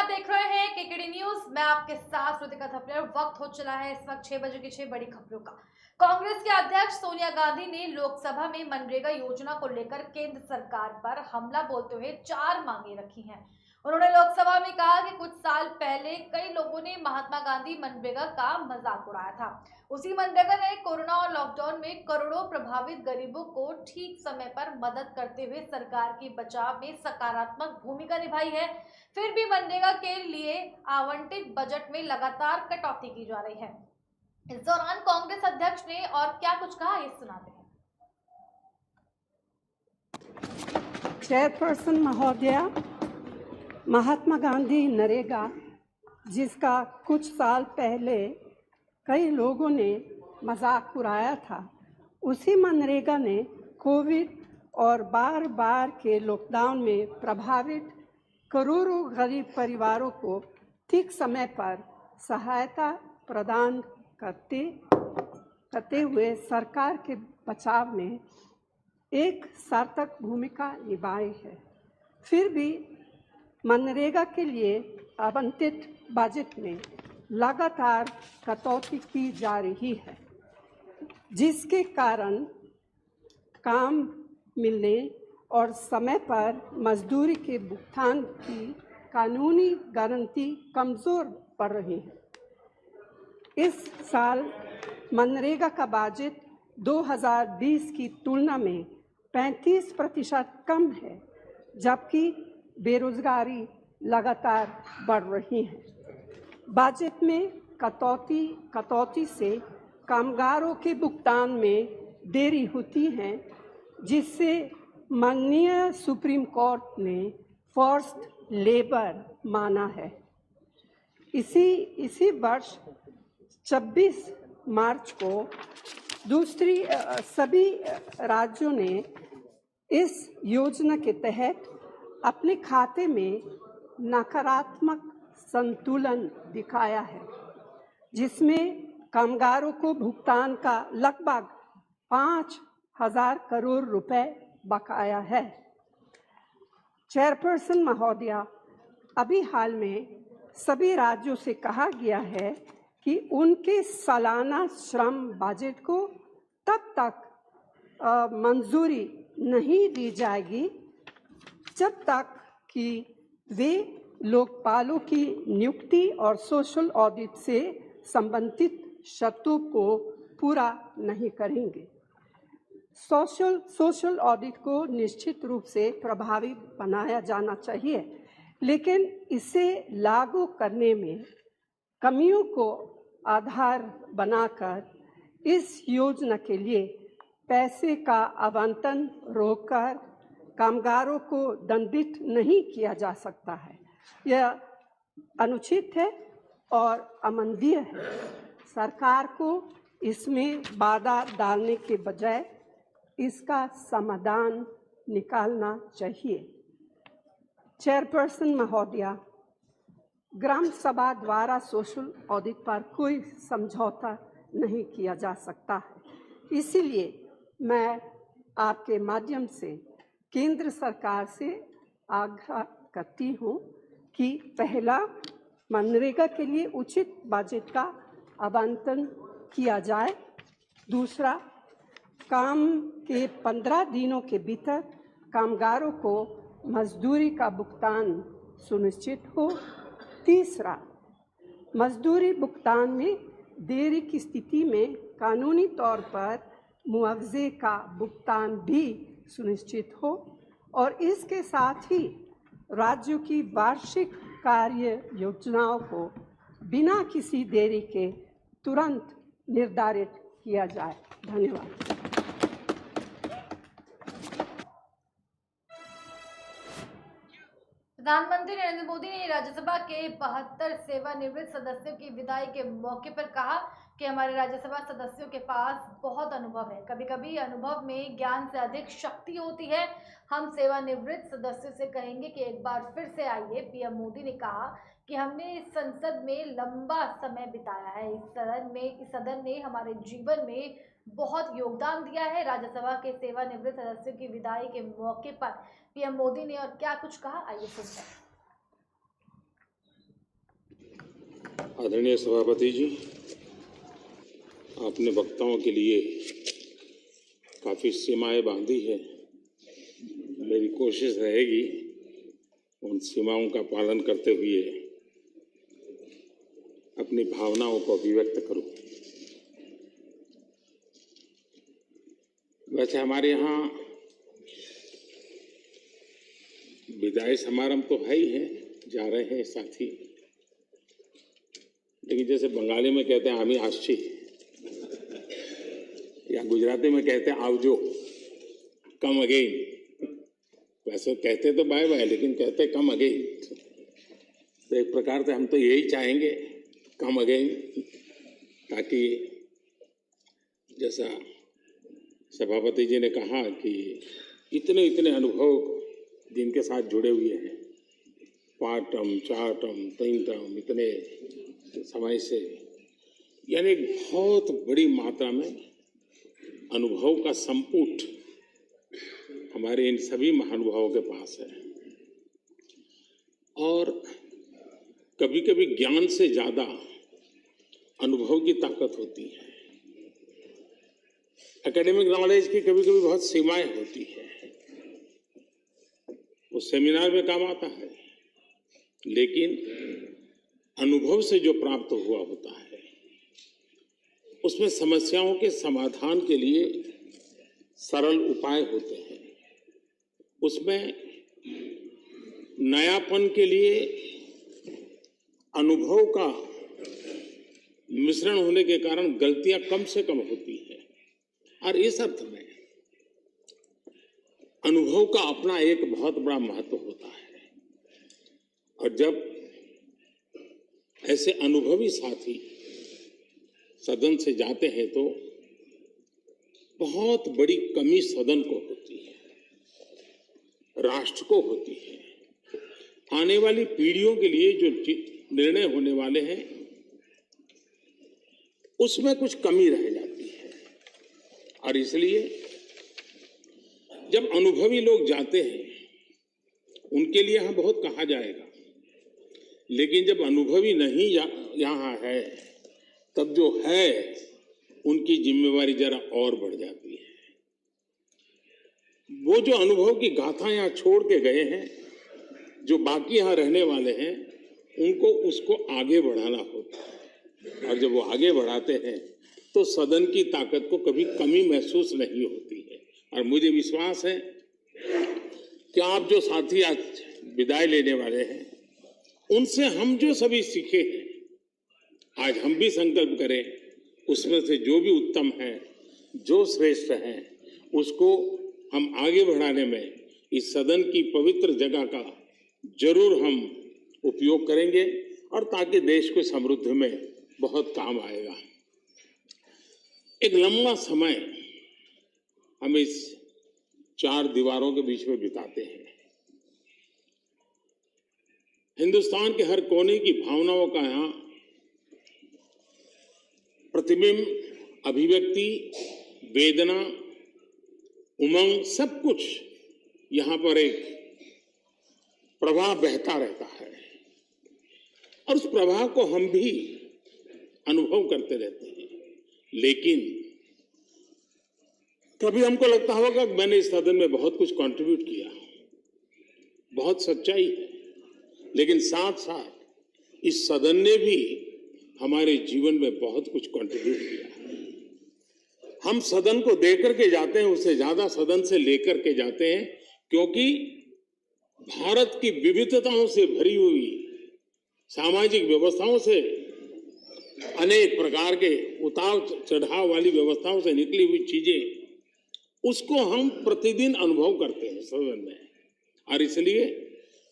देख रहे हैं केकेडी न्यूज। मैं आपके साथ श्रुतिका थपलियाल। वक्त हो चला है इस वक्त 6 बजे की 6 बड़ी खबरों का। कांग्रेस के अध्यक्ष सोनिया गांधी ने लोकसभा में मनरेगा योजना को लेकर केंद्र सरकार पर हमला बोलते हुए 4 मांगे रखी हैं। उन्होंने लोकसभा में कहा कि कुछ साल पहले कई लोगों ने महात्मा गांधी मनरेगा का मजाक उड़ाया था। उसी मनरेगा ने कोरोना और लॉकडाउन में करोड़ों प्रभावित गरीबों को ठीक समय पर मदद करते हुए सरकार की बचाव में सकारात्मक भूमिका निभाई है। फिर भी मनरेगा के लिए आवंटित बजट में लगातार कटौती की जा रही है। इस दौरान कांग्रेस अध्यक्ष ने और क्या कुछ कहा, ये सुनाते हैं। चेयरपर्सन महोदया, महात्मा गांधी नरेगा, जिसका कुछ साल पहले कई लोगों ने मजाक उड़ाया था, उसी मनरेगा ने कोविड और बार बार के लॉकडाउन में प्रभावित करोड़ों गरीब परिवारों को ठीक समय पर सहायता प्रदान करते हुए सरकार के बचाव में एक सार्थक भूमिका निभाई है। फिर भी मनरेगा के लिए आवंटित बजट में लगातार कटौती की जा रही है, जिसके कारण काम मिलने और समय पर मजदूरी के भुगतान की कानूनी गारंटी कमज़ोर पड़ रही है। इस साल मनरेगा का बजट 2020 की तुलना में 35% कम है, जबकि बेरोजगारी लगातार बढ़ रही है। बजट में कटौती से कामगारों के भुगतान में देरी होती है, जिससे माननीय सुप्रीम कोर्ट ने फोर्स्ड लेबर माना है। इसी वर्ष 26 मार्च को सभी राज्यों ने इस योजना के तहत अपने खाते में नकारात्मक संतुलन दिखाया है, जिसमें कामगारों को भुगतान का लगभग 5,000 करोड़ रुपए बकाया है। चेयरपर्सन महोदया, अभी हाल में सभी राज्यों से कहा गया है कि उनके सालाना श्रम बजट को तब तक मंजूरी नहीं दी जाएगी जब तक कि वे लोकपालों की नियुक्ति और सोशल ऑडिट से संबंधित शर्तों को पूरा नहीं करेंगे। सोशल ऑडिट को निश्चित रूप से प्रभावी बनाया जाना चाहिए, लेकिन इसे लागू करने में कमियों को आधार बनाकर इस योजना के लिए पैसे का आवंटन रोककर कामगारों को दंडित नहीं किया जा सकता है। यह अनुचित है और अमानवीय है। सरकार को इसमें बाधा डालने के बजाय इसका समाधान निकालना चाहिए। चेयरपर्सन महोदया, ग्राम सभा द्वारा सोशल ऑडिट पर कोई समझौता नहीं किया जा सकता है। इसीलिए मैं आपके माध्यम से केंद्र सरकार से आग्रह करती हूँ कि पहला, मनरेगा के लिए उचित बजट का आवंटन किया जाए। दूसरा, काम के 15 दिनों के भीतर कामगारों को मजदूरी का भुगतान सुनिश्चित हो। तीसरा, मजदूरी भुगतान में देरी की स्थिति में कानूनी तौर पर मुआवजे का भुगतान भी सुनिश्चित हो और इसके साथ ही राज्यों की वार्षिक कार्य योजनाओं को बिना किसी देरी के तुरंत निर्धारित किया जाए। धन्यवाद। प्रधानमंत्री नरेंद्र मोदी ने राज्यसभा के 72 सेवानिवृत्त सदस्यों की विदाई के मौके पर कहा कि हमारे राज्यसभा सदस्यों के पास बहुत अनुभव है। कभी कभी अनुभव में ज्ञान से अधिक शक्ति होती है। हम सेवानिवृत्त सदस्यों से कहेंगे कि एक बार फिर से आइए। पीएम मोदी ने कहा कि हमने इस संसद में लंबा समय बिताया है। इस सदन ने हमारे जीवन में बहुत योगदान दिया है। राज्यसभा के सेवानिवृत्त सदस्यों की विदाई के मौके पर पीएम मोदी ने और क्या कुछ कहा, आइए सुनते हैं। आदरणीय सभापति जी, आपने वक्ताओं के लिए काफ़ी सीमाएं बांधी है। मेरी कोशिश रहेगी उन सीमाओं का पालन करते हुए अपनी भावनाओं को अभिव्यक्त करूं। वैसे हमारे यहाँ विदाई समारंभ तो है ही है, जा रहे हैं साथी, लेकिन जैसे बंगाली में कहते हैं आमी आशी, या गुजराती में कहते हैं आवजो, कम अगेन। वैसे कहते तो बाय बाय, लेकिन कहते कम अगेन। तो एक प्रकार से हम तो यही चाहेंगे, कम अगेन, ताकि जैसा सभापति जी ने कहा कि इतने इतने अनुभव जिनके साथ जुड़े हुए हैं, 5 टर्म 4 टर्म 3 टर्म, इतने समय से, यानी बहुत बड़ी मात्रा में अनुभव का संपुट हमारे इन सभी महानुभावों के पास है। और कभी कभी ज्ञान से ज्यादा अनुभव की ताकत होती है। एकेडमिक नॉलेज की कभी कभी बहुत सीमाएं होती है, वो सेमिनार में काम आता है, लेकिन अनुभव से जो प्राप्त हुआ होता है उसमें समस्याओं के समाधान के लिए सरल उपाय होते हैं, उसमें नयापन के लिए अनुभव का मिश्रण होने के कारण गलतियां कम से कम होती हैं। और इस अर्थ में अनुभव का अपना एक बहुत बड़ा महत्व होता है। और जब ऐसे अनुभवी साथी सदन से जाते हैं तो बहुत बड़ी कमी सदन को होती है, राष्ट्र को होती है। आने वाली पीढ़ियों के लिए जो निर्णय होने वाले हैं उसमें कुछ कमी रह जाती है। और इसलिए जब अनुभवी लोग जाते हैं उनके लिए यहाँ बहुत कहा जाएगा, लेकिन जब अनुभवी नहीं यहाँ है तब जो है उनकी जिम्मेवारी जरा और बढ़ जाती है। वो जो अनुभव की गाथा यहाँ छोड़ के गए हैं, जो बाकी यहाँ रहने वाले हैं, उनको उसको आगे बढ़ाना होता है। और जब वो आगे बढ़ाते हैं तो सदन की ताकत को कभी कमी महसूस नहीं होती है। और मुझे विश्वास है कि आप जो साथी आज विदाई लेने वाले हैं, उनसे हम जो सभी सीखे हैं, आज हम भी संकल्प करें उसमें से जो भी उत्तम है, जो श्रेष्ठ है, उसको हम आगे बढ़ाने में इस सदन की पवित्र जगह का जरूर हम उपयोग करेंगे, और ताकि देश को समृद्धि में बहुत काम आएगा। एक लंबा समय हम इस 4 दीवारों के बीच में बिताते हैं। हिंदुस्तान के हर कोने की भावनाओं का यहाँ प्रतिबिंब, अभिव्यक्ति, वेदना, उमंग, सब कुछ यहाँ पर एक प्रवाह बहता रहता है, और उस प्रवाह को हम भी अनुभव करते रहते हैं। लेकिन कभी हमको लगता होगा कि मैंने इस सदन में बहुत कुछ कंट्रीब्यूट किया, बहुत सच्चाई है, लेकिन साथ साथ इस सदन ने भी हमारे जीवन में बहुत कुछ कंट्रीब्यूट किया। हम सदन को देकर के जाते हैं, उससे ज्यादा सदन से लेकर के जाते हैं, क्योंकि भारत की विविधताओं से भरी हुई सामाजिक व्यवस्थाओं से, अनेक प्रकार के उतार चढ़ाव वाली व्यवस्थाओं से निकली हुई चीजें, उसको हम प्रतिदिन अनुभव करते हैं सदन में। और इसलिए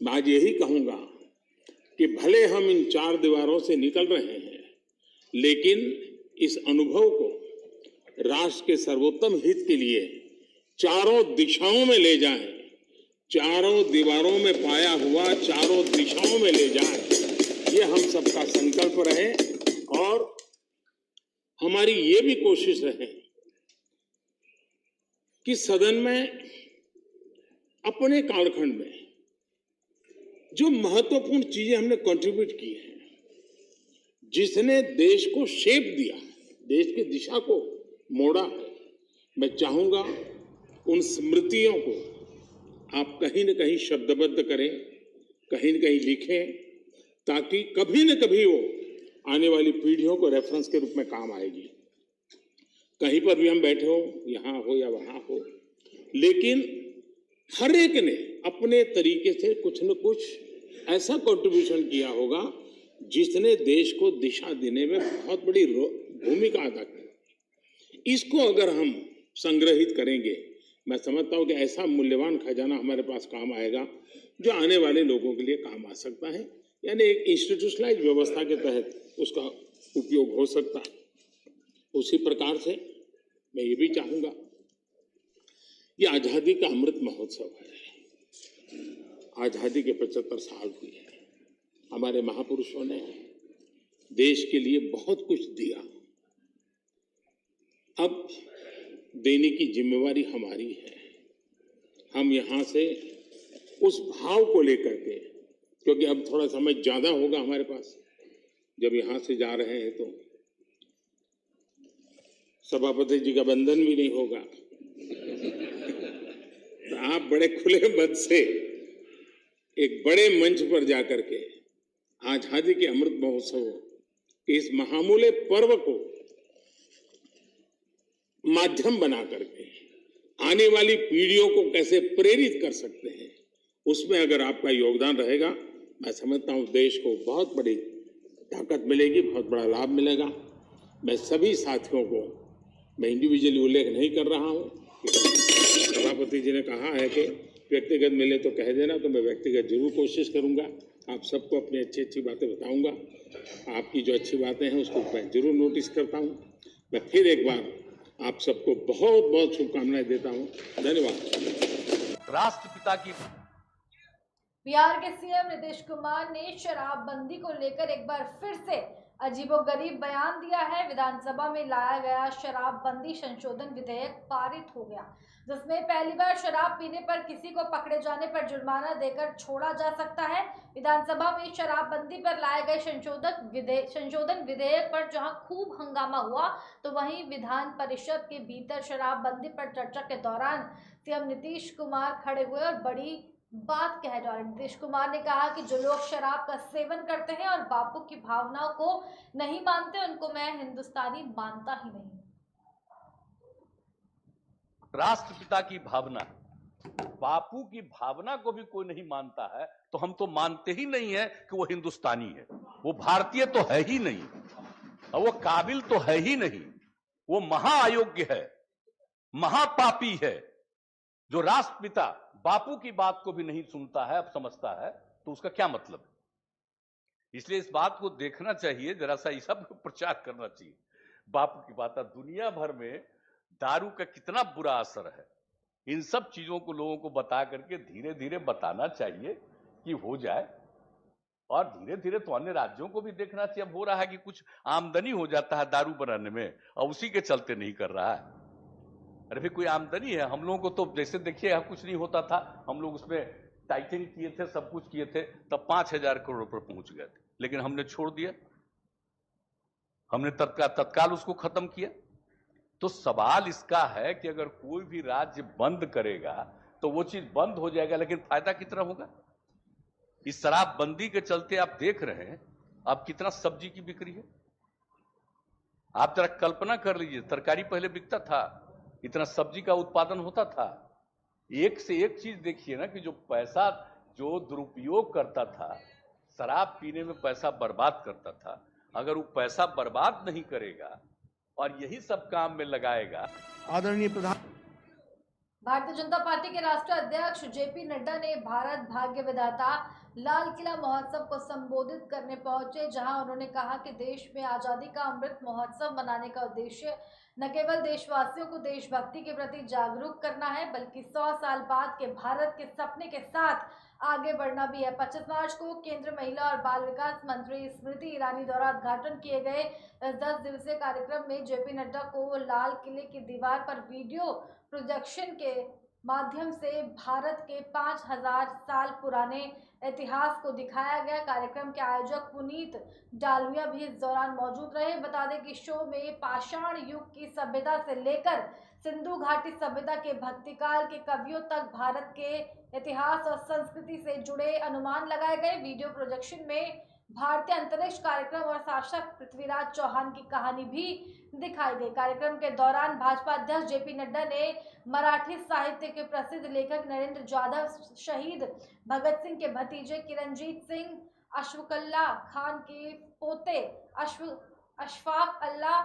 मैं आज यही कहूंगा कि भले हम इन 4 दीवारों से निकल रहे हैं, लेकिन इस अनुभव को राष्ट्र के सर्वोत्तम हित के लिए चारों दिशाओं में ले जाएं, चारों दीवारों में पाया हुआ चारों दिशाओं में ले जाएं, ये हम सबका संकल्प रहे। और हमारी ये भी कोशिश रहे कि सदन में अपने कालखंड में जो महत्वपूर्ण चीजें हमने कंट्रीब्यूट की हैं, जिसने देश को शेप दिया है, देश की दिशा को मोड़ा है, मैं चाहूंगा उन स्मृतियों को आप कहीं न कहीं शब्दबद्ध करें, कहीं न कहीं लिखें, ताकि कभी न कभी वो आने वाली पीढ़ियों को रेफरेंस के रूप में काम आएगी। कहीं पर भी हम बैठे हो, यहाँ हो या वहाँ हो, लेकिन हर एक ने अपने तरीके से कुछ न कुछ ऐसा कंट्रीब्यूशन किया होगा जिसने देश को दिशा देने में बहुत बड़ी भूमिका अदा की। इसको अगर हम संग्रहित करेंगे, मैं समझता हूं कि ऐसा मूल्यवान खजाना हमारे पास काम आएगा जो आने वाले लोगों के लिए काम आ सकता है, यानी एक इंस्टीट्यूशनलाइज व्यवस्था के तहत उसका उपयोग हो सकता है। उसी प्रकार से मैं ये भी चाहूंगा, ये आजादी का अमृत महोत्सव है। आजादी के 75 साल हुए हैं। हमारे महापुरुषों ने देश के लिए बहुत कुछ दिया। अब देने की जिम्मेवारी हमारी है। हम यहां से उस भाव को लेकर के, क्योंकि अब थोड़ा समय ज्यादा होगा हमारे पास, जब यहां से जा रहे हैं तो सभापति जी का बंधन भी नहीं होगा, तो आप बड़े खुले मन से एक बड़े मंच पर जाकर के आजादी के अमृत महोत्सव के इस महामूल्य पर्व को माध्यम बना करके आने वाली पीढ़ियों को कैसे प्रेरित कर सकते हैं, उसमें अगर आपका योगदान रहेगा, मैं समझता हूं देश को बहुत बड़ी ताकत मिलेगी, बहुत बड़ा लाभ मिलेगा। मैं सभी साथियों को, मैं इंडिविजुअली उल्लेख नहीं कर रहा हूं, सभापति जी ने कहा है कि व्यक्तिगत मिले तो कह देना, तो मैं व्यक्तिगत जरूर कोशिश करूंगा। आप सबको अपनी अच्छी अच्छी बातें बताऊंगा। आपकी जो अच्छी बातें हैं उसको मैं जरूर नोटिस करता हूं। मैं फिर एक बार आप सबको बहुत बहुत शुभकामनाएं देता हूं। धन्यवाद। राष्ट्रपिता की बिहार के सीएम नीतीश कुमार ने शराबबंदी को लेकर एक बार फिर से अजीबोगरीब बयान दिया है। विधानसभा में लाया गया शराबबंदी संशोधन विधेयक पारित हो गया, जिसमें पहली बार शराब पीने पर किसी को पकड़े जाने पर जुर्माना देकर छोड़ा जा सकता है। विधानसभा में शराबबंदी पर लाए गए संशोधन विधेयक पर जहां खूब हंगामा हुआ, तो वहीं विधान परिषद के भीतर शराबबंदी पर चर्चा के दौरान सीएम नीतीश कुमार खड़े हुए और बड़ी बात कह डाली। नीतीश कुमार ने कहा कि जो लोग शराब का सेवन करते हैं और बापू की भावनाओं को नहीं मानते, उनको मैं हिंदुस्तानी मानता ही नहीं। राष्ट्रपिता की भावना, बापू की भावना को भी कोई नहीं मानता है तो हम तो मानते ही नहीं है कि वो हिंदुस्तानी है, वो भारतीय तो है ही नहीं, और वो काबिल तो है ही नहीं, वो महाअयोग्य है, महापापी है। जो राष्ट्रपिता बापू की बात को भी नहीं सुनता है, अब समझता है, तो उसका क्या मतलब है। इसलिए इस बात को देखना चाहिए, जरा सा इस सब प्रचार करना चाहिए। बापू की बात, दुनिया भर में दारू का कितना बुरा असर है, इन सब चीजों को लोगों को बता करके धीरे धीरे बताना चाहिए कि हो जाए। और धीरे धीरे तो अन्य राज्यों को भी देखना चाहिए। अब हो रहा है कि कुछ आमदनी हो जाता है दारू बनाने में, और उसी के चलते नहीं कर रहा है। अरे भाई कोई आमदनी है, हम लोगों को तो जैसे देखिए यहाँ कुछ नहीं होता था, हम लोग उसमें टाइटिंग किए थे, सब कुछ किए थे, तब 5,000 करोड़ रुपए पहुंच गए थे, लेकिन हमने छोड़ दिया, हमने तत्काल उसको खत्म किया। तो सवाल इसका है कि अगर कोई भी राज्य बंद करेगा तो वो चीज बंद हो जाएगा, लेकिन फायदा कितना होगा। इस शराबबंदी के चलते आप देख रहे हैं अब कितना सब्जी की बिक्री है। आप जरा कल्पना कर लीजिए, तरकारी पहले बिकता था, इतना सब्जी का उत्पादन होता था, एक से एक चीज देखिए ना कि जो पैसा जो दुरुपयोग करता था, शराब पीने में पैसा बर्बाद करता था, अगर वो पैसा बर्बाद नहीं करेगा और यही सब काम में लगाएगा। आदरणीय प्रधान भारतीय जनता पार्टी के राष्ट्रीय अध्यक्ष जेपी नड्डा ने भारत भाग्य विधाता लाल किला महोत्सव को संबोधित करने पहुंचे, जहां उन्होंने कहा कि देश में आजादी का अमृत महोत्सव मनाने का उद्देश्य न केवल देशवासियों को देशभक्ति के प्रति जागरूक करना है, बल्कि 100 साल बाद के भारत के सपने के साथ आगे बढ़ना भी है। 25 मार्च को केंद्रीय महिला और बाल विकास मंत्री स्मृति ईरानी द्वारा उद्घाटन किए गए 10 दिवसीय कार्यक्रम में जेपी नड्डा को लाल किले की दीवार पर वीडियो प्रोजेक्शन के माध्यम से भारत के 5000 साल पुराने इतिहास को दिखाया गया। कार्यक्रम के आयोजक पुनीत डालमिया भी इस दौरान मौजूद रहे। बता दें कि शो में पाषाण युग की सभ्यता से लेकर सिंधु घाटी सभ्यता के भक्तिकाल के कवियों तक भारत के इतिहास और संस्कृति से जुड़े अनुमान लगाए गए। वीडियो प्रोजेक्शन में भारतीय अंतरिक्ष कार्यक्रम और शासक पृथ्वीराज चौहान की कहानी भी दिखाई गई। कार्यक्रम के दौरान भाजपा अध्यक्ष जेपी नड्डा ने मराठी साहित्य के प्रसिद्ध लेखक नरेंद्र जाधव, शहीद भगत सिंह के भतीजे किरणजीत सिंह, अशफाकुल्लाह खान के पोते अशफाक अल्लाह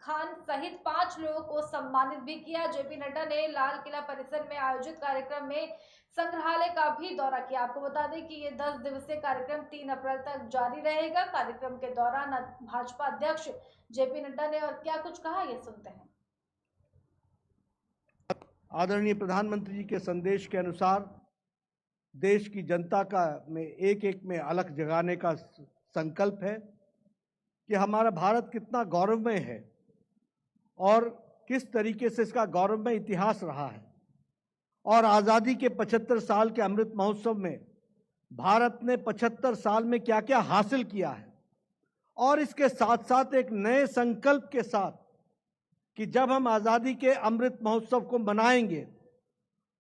खान सहित 5 लोगों को सम्मानित भी किया। जेपी नड्डा ने लाल किला परिसर में आयोजित कार्यक्रम में संग्रहालय का भी दौरा किया। आपको बता दें कि ये 10 दिवसीय कार्यक्रम 3 अप्रैल तक जारी रहेगा। कार्यक्रम के दौरान भाजपा अध्यक्ष जेपी नड्डा ने और क्या कुछ कहा, ये सुनते हैं। आदरणीय प्रधानमंत्री जी के संदेश के अनुसार देश की जनता का में एक में अलग जगाने का संकल्प है कि हमारा भारत कितना गौरवमय है और किस तरीके से इसका गौरवमय इतिहास रहा है। और आज़ादी के 75 साल के अमृत महोत्सव में भारत ने 75 साल में क्या क्या हासिल किया है, और इसके साथ साथ एक नए संकल्प के साथ कि जब हम आज़ादी के अमृत महोत्सव को मनाएंगे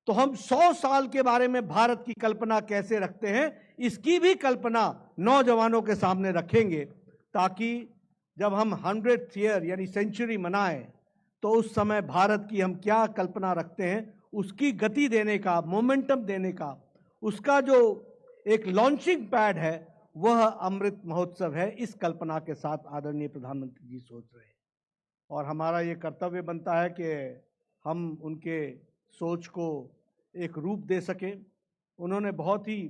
तो हम 100 साल के बारे में भारत की कल्पना कैसे रखते हैं, इसकी भी कल्पना नौजवानों के सामने रखेंगे, ताकि जब हम 100th ईयर यानी सेंचुरी मनाएं तो उस समय भारत की हम क्या कल्पना रखते हैं, उसकी गति देने का, मोमेंटम देने का, उसका जो एक लॉन्चिंग पैड है वह अमृत महोत्सव है। इस कल्पना के साथ आदरणीय प्रधानमंत्री जी सोच रहे हैं और हमारा ये कर्तव्य बनता है कि हम उनके सोच को एक रूप दे सकें। उन्होंने बहुत ही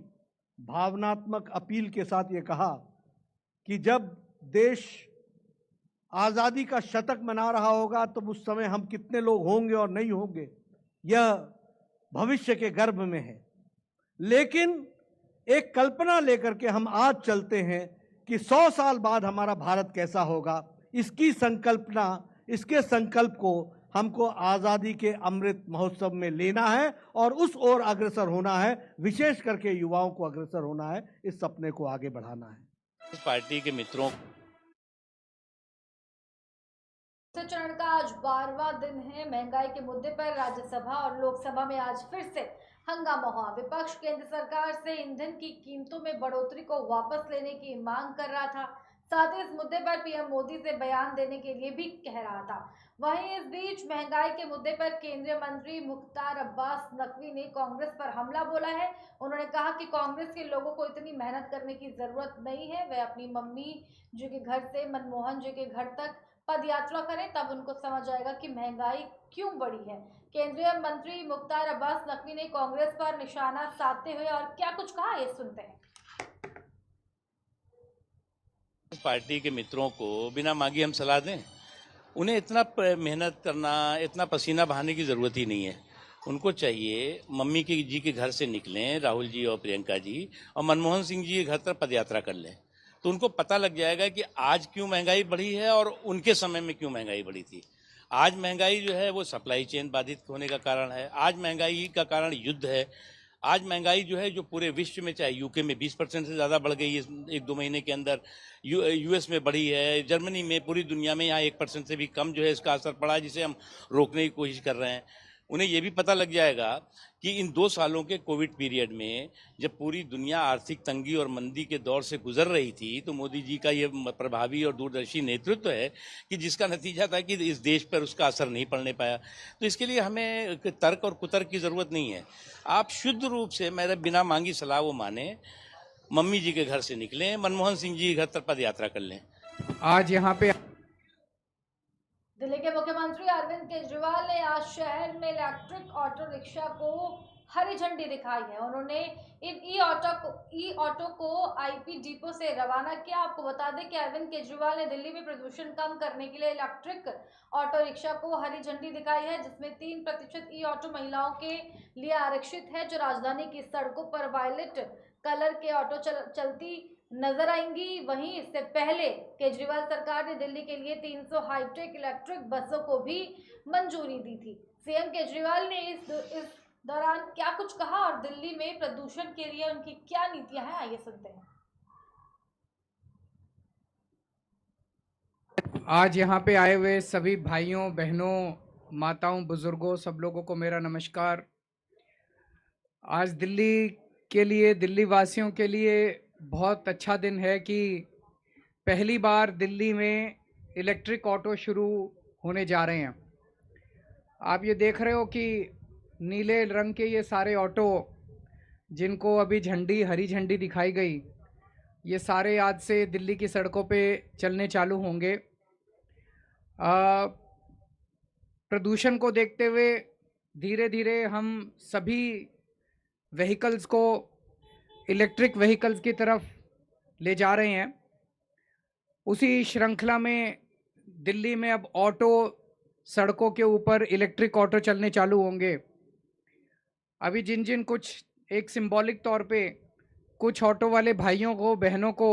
भावनात्मक अपील के साथ ये कहा कि जब देश आज़ादी का शतक मना रहा होगा तो उस समय हम कितने लोग होंगे और नहीं होंगे, यह भविष्य के गर्भ में है। लेकिन एक कल्पना लेकर के हम आज चलते हैं कि 100 साल बाद हमारा भारत कैसा होगा, इसकी संकल्पना, इसके संकल्प को हमको आज़ादी के अमृत महोत्सव में लेना है और उस ओर अग्रसर होना है, विशेष करके युवाओं को अग्रसर होना है, इस सपने को आगे बढ़ाना है। पार्टी के मित्रों चरण का आज 12वां दिन है। महंगाई के मुद्दे पर राज्यसभा और लोकसभा में आज फिर से हंगामा हुआ। विपक्ष केंद्र सरकार से ईंधन की कीमतों में बढ़ोतरी को वापस लेने की मांग कर रहा था, साथ ही इस मुद्दे पर पीएम मोदी से बयान देने के लिए भी कह रहा था। वहीं इस बीच महंगाई के मुद्दे पर केंद्रीय मंत्री मुख्तार अब्बास नकवी ने कांग्रेस पर हमला बोला है। उन्होंने कहा कि कांग्रेस के लोगों को इतनी मेहनत करने की जरूरत नहीं है, वे अपनी मम्मी जी के घर से मनमोहन जी के घर तक पद यात्रा करें, तब उनको समझ आएगा कि महंगाई क्यों बढ़ी है। केंद्रीय मंत्री मुख्तार अब्बास नकवी ने कांग्रेस पर निशाना साधते हुए और क्या कुछ कहा, ये सुनते हैं। पार्टी के मित्रों को बिना मांगी हम सलाह दें? उन्हें इतना मेहनत करना, इतना पसीना बहाने की जरूरत ही नहीं है। उनको चाहिए मम्मी जी के घर से निकलें, राहुल जी और प्रियंका जी, और मनमोहन सिंह जी के घर तक पद यात्रा कर लें, तो उनको पता लग जाएगा कि आज क्यों महंगाई बढ़ी है और उनके समय में क्यों महंगाई बढ़ी थी। आज महंगाई जो है वो सप्लाई चेन बाधित होने का कारण है। आज महंगाई का कारण युद्ध है। आज महंगाई जो है जो पूरे विश्व में, चाहे यूके में 20% से ज़्यादा बढ़ गई है 1-2 महीने के अंदर, यूएस में बढ़ी है, जर्मनी में, पूरी दुनिया में यहाँ 1% से भी कम जो है इसका असर पड़ा है, जिसे हम रोकने की कोशिश कर रहे हैं। उन्हें ये भी पता लग जाएगा कि इन 2 सालों के कोविड पीरियड में जब पूरी दुनिया आर्थिक तंगी और मंदी के दौर से गुजर रही थी, तो मोदी जी का ये प्रभावी और दूरदर्शी नेतृत्व है कि जिसका नतीजा था कि इस देश पर उसका असर नहीं पड़ने पाया। तो इसके लिए हमें तर्क और कुतर्क की ज़रूरत नहीं है। आप शुद्ध रूप से मेरे बिना मांगी सलाह वो माने, मम्मी जी के घर से निकलें, मनमोहन सिंह जी के घर तक पद यात्रा कर लें। आज यहाँ पे दिल्ली के मुख्यमंत्री अरविंद केजरीवाल ने आज शहर में इलेक्ट्रिक ऑटो रिक्शा को हरी झंडी दिखाई है। उन्होंने इन ई ऑटो को आईपी डिपो से रवाना किया। आपको बता दें कि अरविंद केजरीवाल ने दिल्ली में प्रदूषण कम करने के लिए इलेक्ट्रिक ऑटो रिक्शा को हरी झंडी दिखाई है, जिसमें 3% ई ऑटो महिलाओं के लिए आरक्षित है, जो राजधानी की सड़कों पर वायलेट कलर के ऑटो चलती नजर आएंगी। वहीं इससे पहले केजरीवाल सरकार ने दिल्ली के लिए 300 हाईटेक इलेक्ट्रिक बसों को भी मंजूरी दी थी। सीएम केजरीवाल ने इस दौरान क्या कुछ कहा और दिल्ली में प्रदूषण के लिए उनकी क्या नीतियां हैं, आइए सुनते हैं। आज यहाँ पे आए हुए सभी भाइयों बहनों, माताओं, बुजुर्गों, सब लोगों को मेरा नमस्कार। आज दिल्ली के लिए, दिल्ली वासियों के लिए बहुत अच्छा दिन है कि पहली बार दिल्ली में इलेक्ट्रिक ऑटो शुरू होने जा रहे हैं। आप ये देख रहे हो कि नीले रंग के ये सारे ऑटो, जिनको अभी झंडी, हरी झंडी दिखाई गई, ये सारे आज से दिल्ली की सड़कों पे चलने चालू होंगे। प्रदूषण को देखते हुए धीरे धीरे हम सभी व्हीकल्स को इलेक्ट्रिक व्हीकल्स की तरफ ले जा रहे हैं। उसी श्रृंखला में दिल्ली में अब ऑटो, सड़कों के ऊपर इलेक्ट्रिक ऑटो चलने चालू होंगे। अभी जिन जिन कुछ एक सिंबॉलिक तौर पे कुछ ऑटो वाले भाइयों को, बहनों को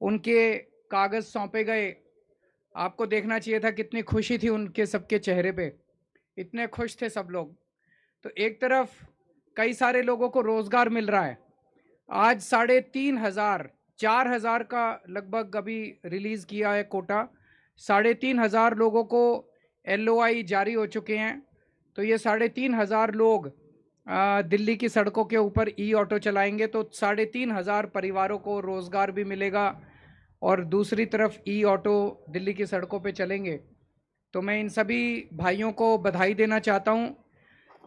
उनके कागज़ सौंपे गए। आपको देखना चाहिए था कितनी खुशी थी उनके सबके चेहरे पे, इतने खुश थे सब लोग। तो एक तरफ कई सारे लोगों को रोज़गार मिल रहा है। आज 3,500, 4,000 का लगभग अभी रिलीज़ किया है कोटा। 3,500 लोगों को LOI जारी हो चुके हैं। तो ये 3,500 लोग दिल्ली की सड़कों के ऊपर ऑटो चलाएंगे, तो 3,500 परिवारों को रोज़गार भी मिलेगा और दूसरी तरफ ऑटो दिल्ली की सड़कों पे चलेंगे। तो मैं इन सभी भाइयों को बधाई देना चाहता हूँ।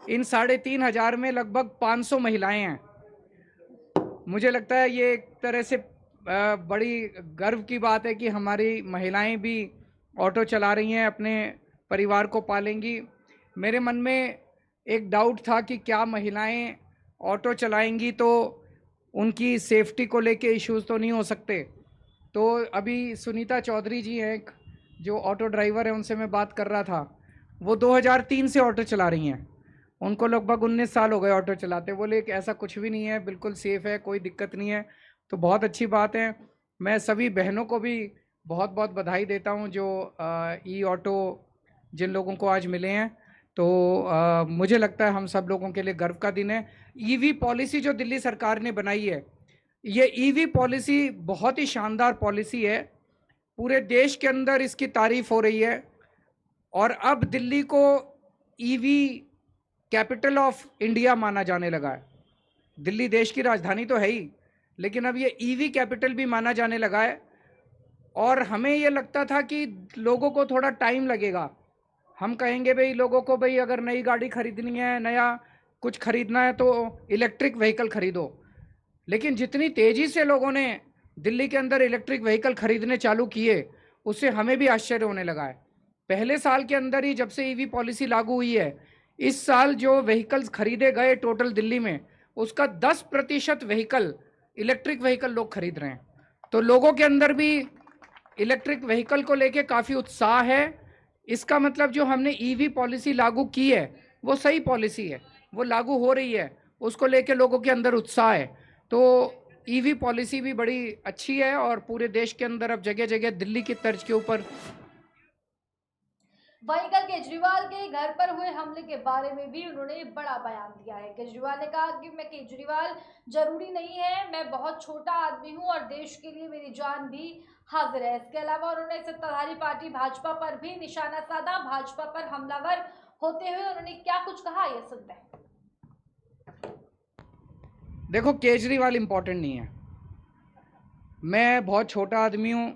इन 3,500 में लगभग 500 महिलाएं हैं। मुझे लगता है ये एक तरह से बड़ी गर्व की बात है कि हमारी महिलाएं भी ऑटो चला रही हैं, अपने परिवार को पालेंगी। मेरे मन में एक डाउट था कि क्या महिलाएं ऑटो चलाएंगी तो उनकी सेफ्टी को लेके इश्यूज़ तो नहीं हो सकते। तो अभी सुनीता चौधरी जी हैं, जो ऑटो ड्राइवर है, उनसे मैं बात कर रहा था। वो 2003 से ऑटो चला रही हैं। उनको लगभग 19 साल हो गए ऑटो चलाते। बोले कि ऐसा कुछ भी नहीं है, बिल्कुल सेफ़ है, कोई दिक्कत नहीं है। तो बहुत अच्छी बात है। मैं सभी बहनों को भी बहुत बहुत बधाई देता हूं जो ऑटो जिन लोगों को आज मिले हैं। तो मुझे लगता है हम सब लोगों के लिए गर्व का दिन है। EV पॉलिसी जो दिल्ली सरकार ने बनाई है, ये EV पॉलिसी बहुत ही शानदार पॉलिसी है। पूरे देश के अंदर इसकी तारीफ हो रही है और अब दिल्ली को EV कैपिटल ऑफ इंडिया माना जाने लगा है। दिल्ली देश की राजधानी तो है ही, लेकिन अब ये EV कैपिटल भी माना जाने लगा है। और हमें ये लगता था कि लोगों को थोड़ा टाइम लगेगा। हम कहेंगे भाई लोगों को, भाई अगर नई गाड़ी खरीदनी है, नया कुछ खरीदना है तो इलेक्ट्रिक व्हीकल खरीदो। लेकिन जितनी तेज़ी से लोगों ने दिल्ली के अंदर इलेक्ट्रिक व्हीकल खरीदने चालू किए, उससे हमें भी आश्चर्य होने लगा है। पहले साल के अंदर ही जब से EV पॉलिसी लागू हुई है, इस साल जो व्हीकल्स खरीदे गए टोटल दिल्ली में, उसका 10% व्हीकल, इलेक्ट्रिक व्हीकल लोग खरीद रहे हैं। तो लोगों के अंदर भी इलेक्ट्रिक व्हीकल को लेके काफ़ी उत्साह है। इसका मतलब जो हमने EV पॉलिसी लागू की है वो सही पॉलिसी है, वो लागू हो रही है, उसको लेके लोगों के अंदर उत्साह है। तो EV पॉलिसी भी बड़ी अच्छी है और पूरे देश के अंदर अब जगह जगह दिल्ली की तर्ज के ऊपर। वहीं कल केजरीवाल के घर पर हुए हमले के बारे में भी उन्होंने बड़ा बयान दिया है। केजरीवाल ने कहा कि मैं केजरीवाल जरूरी नहीं है, मैं बहुत छोटा आदमी हूं और देश के लिए मेरी जान भी हाजिर है। इसके अलावा उन्होंने सत्ताधारी पार्टी भाजपा पर भी निशाना साधा। भाजपा पर हमलावर होते हुए उन्होंने क्या कुछ कहा, ये सुनते हैं। देखो, केजरीवाल इंपॉर्टेंट नहीं है। मैं बहुत छोटा आदमी हूं,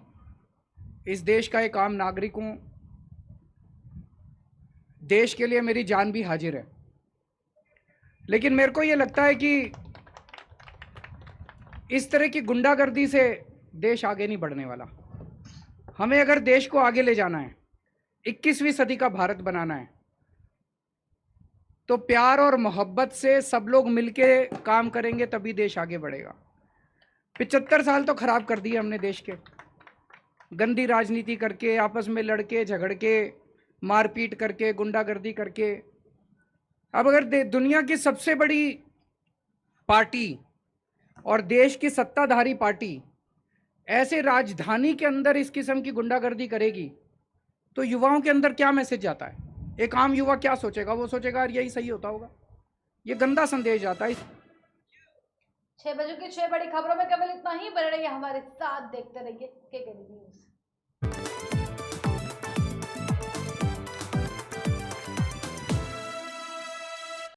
इस देश का एक आम नागरिक हूं। देश के लिए मेरी जान भी हाजिर है। लेकिन मेरे को ये लगता है कि इस तरह की गुंडागर्दी से देश आगे नहीं बढ़ने वाला। हमें अगर देश को आगे ले जाना है, 21वीं सदी का भारत बनाना है, तो प्यार और मोहब्बत से सब लोग मिलके काम करेंगे, तभी देश आगे बढ़ेगा। 75 साल तो खराब कर दिए हमने देश के, गंदी राजनीति करके, आपस में लड़के झगड़ के, मारपीट करके, गुंडागर्दी करके। अब अगर दुनिया की सबसे बड़ी पार्टी और देश की सत्ताधारी पार्टी ऐसे राजधानी के अंदर इस किस्म की गुंडागर्दी करेगी, तो युवाओं के अंदर क्या मैसेज जाता है? एक आम युवा क्या सोचेगा? वो सोचेगा यार यही सही होता होगा, ये गंदा संदेश जाता है। 6 बजे की 6 बड़ी खबरों में केवल इतना ही। बने रहिए हमारे साथ, देखते रहिए के न्यूज।